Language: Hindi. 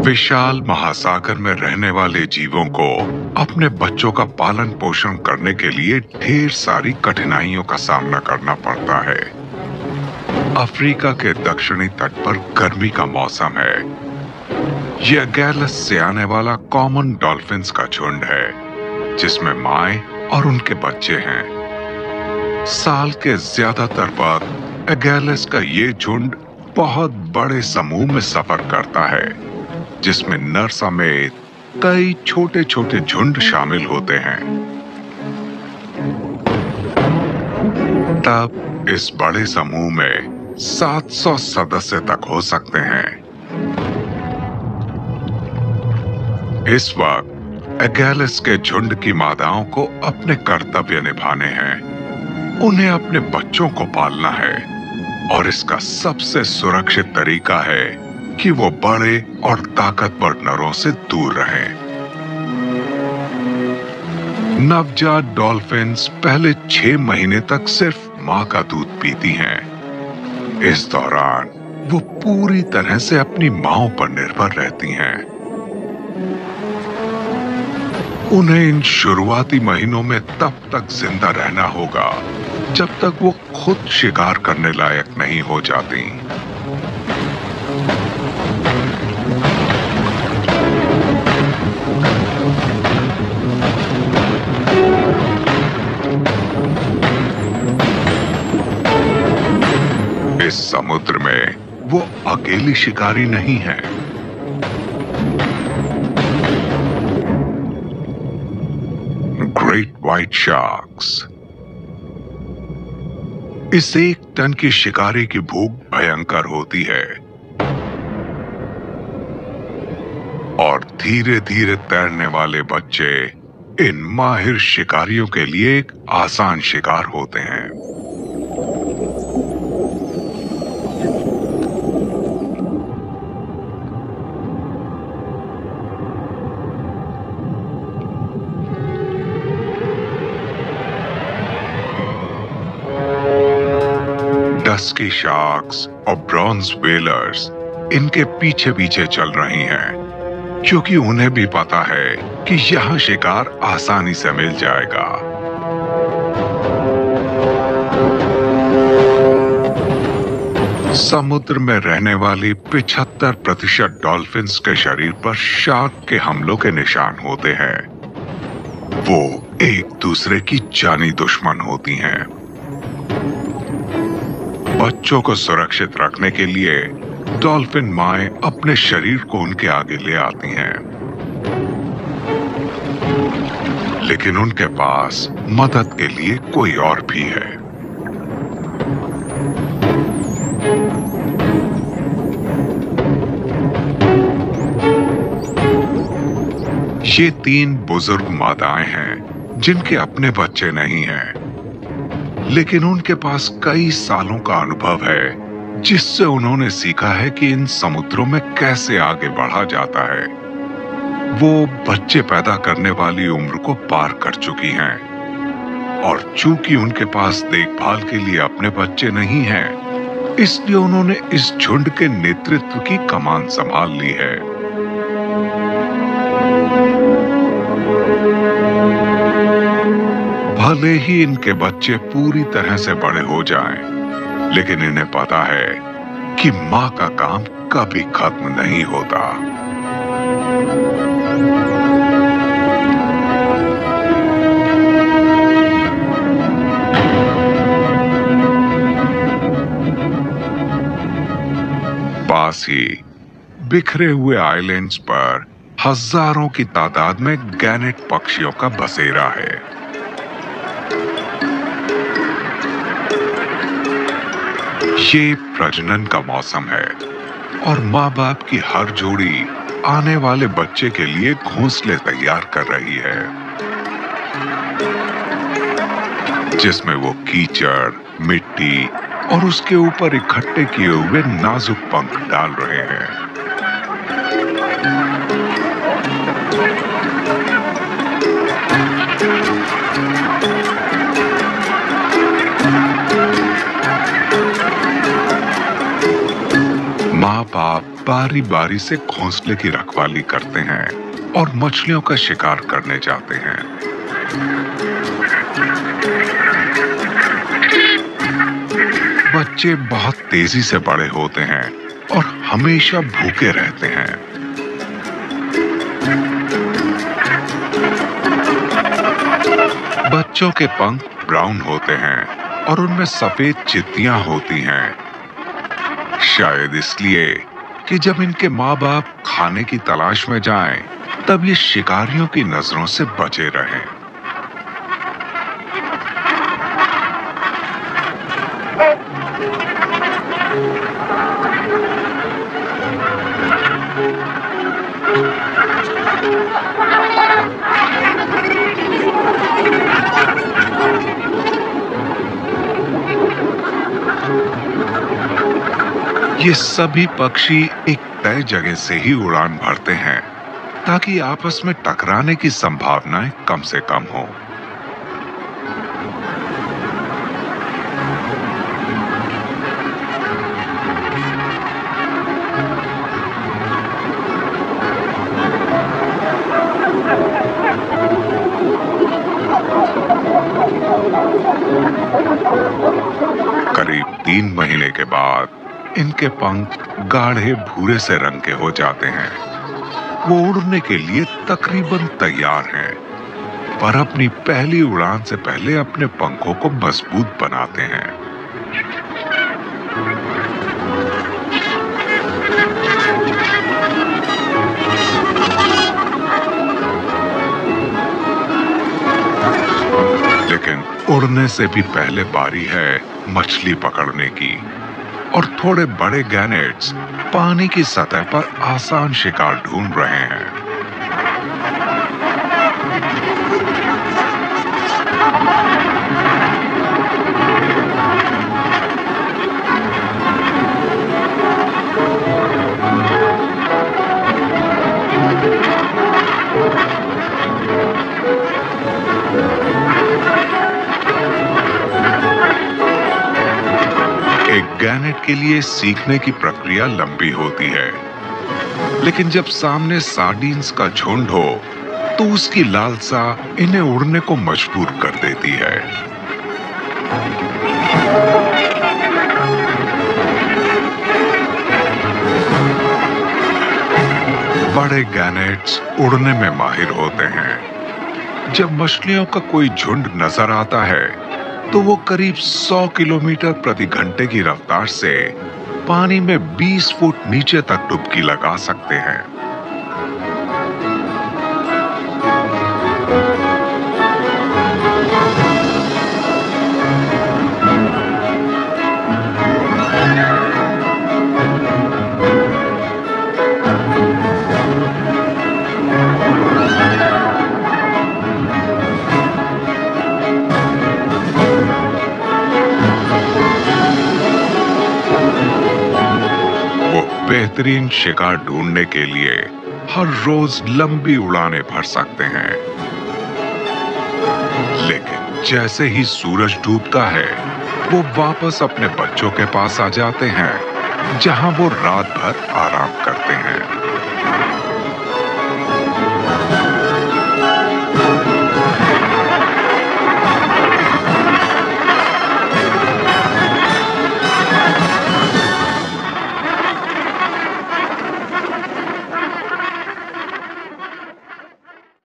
विशाल महासागर में रहने वाले जीवों को अपने बच्चों का पालन पोषण करने के लिए ढेर सारी कठिनाइयों का सामना करना पड़ता है। अफ्रीका के दक्षिणी तट पर गर्मी का मौसम है। यह एगेलस से आने वाला कॉमन डॉल्फिन्स का झुंड है, जिसमें माए और उनके बच्चे हैं। साल के ज्यादातर वक्त एगेलस का ये झुंड बहुत बड़े समूह में सफर करता है, जिसमें नर समेत कई छोटे छोटे झुंड शामिल होते हैं। तब इस बड़े समूह में 700 सदस्य तक हो सकते हैं। इस वक्त एगेलस के झुंड की मादाओं को अपने कर्तव्य निभाने हैं। उन्हें अपने बच्चों को पालना है और इसका सबसे सुरक्षित तरीका है कि वो बड़े और ताकतवर नरों से दूर रहें। नवजात डॉल्फिन्स पहले 6 महीने तक सिर्फ मां का दूध पीती हैं। इस दौरान वो पूरी तरह से अपनी मांओं पर निर्भर रहती हैं। उन्हें इन शुरुआती महीनों में तब तक जिंदा रहना होगा जब तक वो खुद शिकार करने लायक नहीं हो जाती। इस समुद्र में वो अकेली शिकारी नहीं है। Great white sharks. इस 1 टन की शिकारी की भूख भयंकर होती है और धीरे धीरे तैरने वाले बच्चे इन माहिर शिकारियों के लिए एक आसान शिकार होते हैं। डस्की शार्क्स और ब्रॉन्ज व्हेलर्स इनके पीछे पीछे चल रही हैं, क्योंकि उन्हें भी पता है कि यहां शिकार आसानी से मिल जाएगा। समुद्र में रहने वाली 75% डॉल्फिन्स के शरीर पर शार्क के हमलों के निशान होते हैं। वो एक दूसरे की जानी दुश्मन होती हैं। बच्चों को सुरक्षित रखने के लिए डॉल्फिन माएं अपने शरीर को उनके आगे ले आती हैं, लेकिन उनके पास मदद के लिए कोई और भी है। ये 3 बुजुर्ग मादाएं हैं जिनके अपने बच्चे नहीं हैं, लेकिन उनके पास कई सालों का अनुभव है, जिससे उन्होंने सीखा है कि इन समुद्रों में कैसे आगे बढ़ा जाता है। वो बच्चे पैदा करने वाली उम्र को पार कर चुकी हैं और चूंकि उनके पास देखभाल के लिए अपने बच्चे नहीं हैं, इसलिए उन्होंने इस झुंड के नेतृत्व की कमान संभाल ली है। भले ही इनके बच्चे पूरी तरह से बड़े हो जाएं, लेकिन इन्हें पता है कि मां का काम कभी खत्म नहीं होता। पास ही बिखरे हुए आइलैंड्स पर हजारों की तादाद में गैनेट पक्षियों का बसेरा है। ये प्रजनन का मौसम है और माँ बाप की हर जोड़ी आने वाले बच्चे के लिए घोंसले तैयार कर रही है, जिसमें वो कीचड़, मिट्टी और उसके ऊपर इकट्ठे किए हुए नाजुक पंख डाल रहे हैं। माँ बाप बारी बारी से घोंसले की रखवाली करते हैं और मछलियों का शिकार करने जाते हैं। बच्चे बहुत तेजी से बड़े होते हैं और हमेशा भूखे रहते हैं। बच्चों के पंख ब्राउन होते हैं और उनमें सफेद चित्तियां होती हैं, शायद इसलिए कि जब इनके माँ बाप खाने की तलाश में जाएं, तब ये शिकारियों की नजरों से बचे रहें। ये सभी पक्षी एक तय जगह से ही उड़ान भरते हैं ताकि आपस में टकराने की संभावनाएं कम से कम हो। करीब 3 महीने के बाद इनके पंख गाढ़े भूरे से रंग के हो जाते हैं। वो उड़ने के लिए तकरीबन तैयार हैं, पर अपनी पहली उड़ान से पहले अपने पंखों को मजबूत बनाते हैं। लेकिन उड़ने से भी पहले बारी है मछली पकड़ने की, और थोड़े बड़े गैनेट्स पानी की सतह पर आसान शिकार ढूंढ रहे हैं। गैनेट के लिए सीखने की प्रक्रिया लंबी होती है, लेकिन जब सामने सार्डिन्स का झुंड हो तो उसकी लालसा इन्हें उड़ने को मजबूर कर देती है। बड़े गैनेट्स उड़ने में माहिर होते हैं। जब मछलियों का कोई झुंड नजर आता है तो वो करीब 100 किलोमीटर प्रति घंटे की रफ्तार से पानी में 20 फुट नीचे तक डुबकी लगा सकते हैं। बेहतरीन शिकार ढूंढने के लिए हर रोज लंबी उड़ानें भर सकते हैं, लेकिन जैसे ही सूरज डूबता है वो वापस अपने बच्चों के पास आ जाते हैं, जहां वो रात भर आराम करते हैं।